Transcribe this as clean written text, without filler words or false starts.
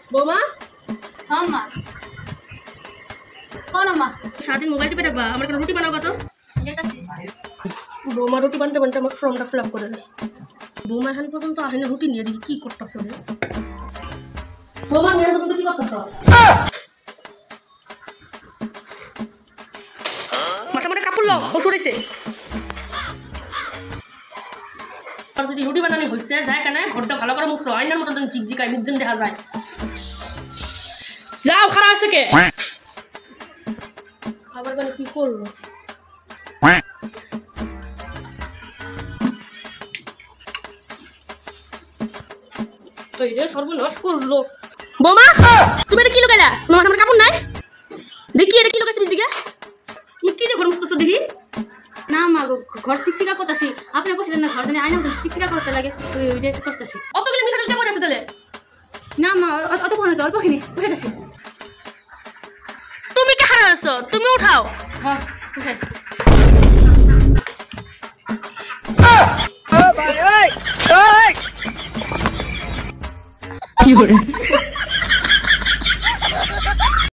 বৌমা হ্যাঁ মা কোন মা সারাদিন মোবাইল টিপে থাকবা আমার রুটি বানাও কত যেতেছি বৌমা রুটি বানতে বানতে আমার ফর্মটা ফিল আপ করে দেয় বৌমা এখন পর্যন্ত আহেনা রুটি নিয়ে দিই কি করতেছ বৌমা এখন পর্যন্ত কি করতেছ মাথা মাথা কাপড় লো ওষুধ এসে আর যদি রুটি বানানি হয়েছে যায় কেন ঘরটা ভালো করে মুছছো আইনার মতো যেন চিকচিকায় মুখ যেন দেখা যায় যাও খারাপ আছে কে আবার মানে কি করলো সর্বনাশ করলো বৌমা তুমি এটা কি লোকাইলা তোমার আমার কাপড় নাই দেখি এটা কি লোকাইছে দিকে তুমি কি যে ঘর মুছতেছো দেখি না মা ঘর চিকচিকা করতেছি আপনি বসলেন না ঘর জানি আয়না চিকচিকা করতে লাগে ওই যে করতেছি অতগুলো মিঠা কেমন আছে তাহলে না মা অত কোনো অল্প কিনি বসে গেছি তুমি কে হারা আছো তুমি উঠাও হ্যাঁ বসে কি করে